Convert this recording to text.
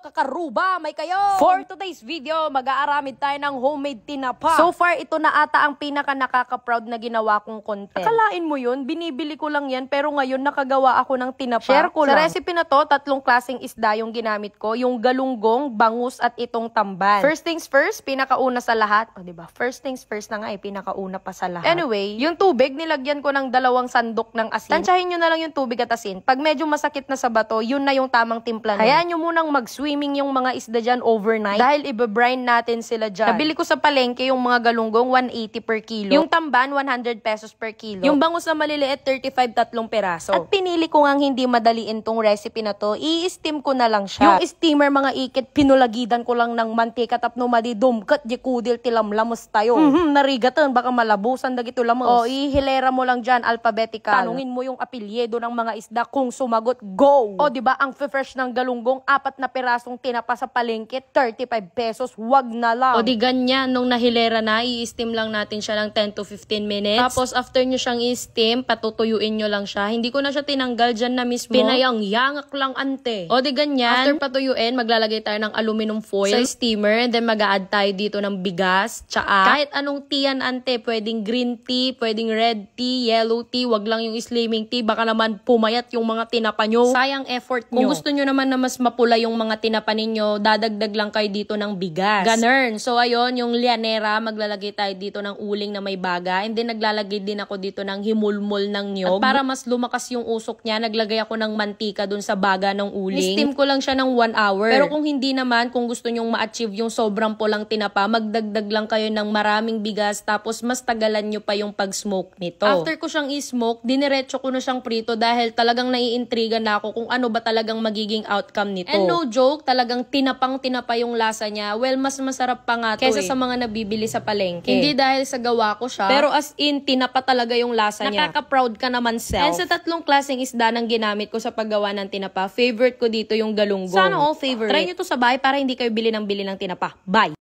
kakaruba, may kayo! For today's video, mag-aaramid tayo ng homemade tinapa. So far, ito na ata ang pinaka nakaka-proud na ginawa kong content. Akalain mo yun, binibili ko lang yan, pero ngayon nakagawa ako ng tinapa. Share ko lang. Sa recipe na to, 3 klaseng isda yung ginamit ko. Yung galunggong, bangus, at itong tamban. First things first, pinakauna sa lahat. O diba, first things first na nga pinakauna pa sa lahat. Anyway, yung tubig, nilagyan ko ng 2 sandok ng asin. Tansyahin nyo na lang yung tubig at asin. Pag medyo masakit na sa bato, yun na yung tamang timpla nun. Hayaan nyo munang mag-swimming yung mga isda dyan overnight dahil ibe-brine natin sila dyan. Nabili ko sa palengke yung mga galunggong 180 per kilo. Yung tamban 100 pesos per kilo. Yung bangus na maliliit 35 3 peraso. At pinili ko ngang hindi madaliin tong recipe na to, i-steam ko na lang siya. Yung steamer mga ikit, pinulagidan ko lang ng mantika tapno madidumkat di kudil tilamlamos tayo. Narigatan baka malabusan dagito lamos. O ihilera mo lang dyan alphabetical. Tanungin mo yung apelyido ng mga isda kung sumagot, go! O diba ang fresh ng galunggong 4 na perasong tinapa sa palengke 35 pesos, wag na lang. O di ganyan, nung nahilera na, i-steam lang natin siya ng 10 to 15 minutes. Tapos after nyo siyang i-steam, patutuyuin nyo lang siya. Hindi ko na siya tinanggal dyan na mismo. Pinayang-yangak lang ante. O di ganyan, after patuyuin, maglalagay tayo ng aluminum foil sa steamer. And then mag-a-add tayo dito ng bigas, tsaa. Kahit anong tea yan ante, pwedeng green tea, pwedeng red tea, yellow tea, wag lang yung slimming tea. Baka naman pumayat yung mga tinapa nyo. Sayang effort nyo. Kung gusto nyo naman na mas mapula yung mga tinapa ninyo, dadagdag lang kayo dito ng bigas. Ganern. So ayun, yung lianera, maglalagay tayo dito ng uling na may baga. And then naglalagay din ako dito ng himulmol ng nyog. At para mas lumakas yung usok niya, naglagay ako ng mantika dun sa baga ng uling. Steam ko lang siya ng 1 hour. Pero kung hindi naman, kung gusto nyong ma-achieve yung sobrang pulang tinapa, magdagdag lang kayo ng maraming bigas tapos mas tagalan nyo pa yung pag-smoke nito. After ko siyang i-smoke, diniretso ko na siyang prito dahil talagang naiintriga na ako kung ano ba talagang magiging outcome nito. And no joke, talagang tinapang-tinapa yung lasa niya. Well, mas masarap pa nga to kesa sa mga nabibili sa palengke. Hindi dahil sa gawa ko siya, pero as in, tinapa talaga yung lasa niya. Nakaka-proud ka naman self. And sa 3 klaseng isda ng ginamit ko sa paggawa ng tinapa, favorite ko dito yung galunggong. Sana all favorite. Try nyo to sa bahay para hindi kayo bili ng tinapa. Bye!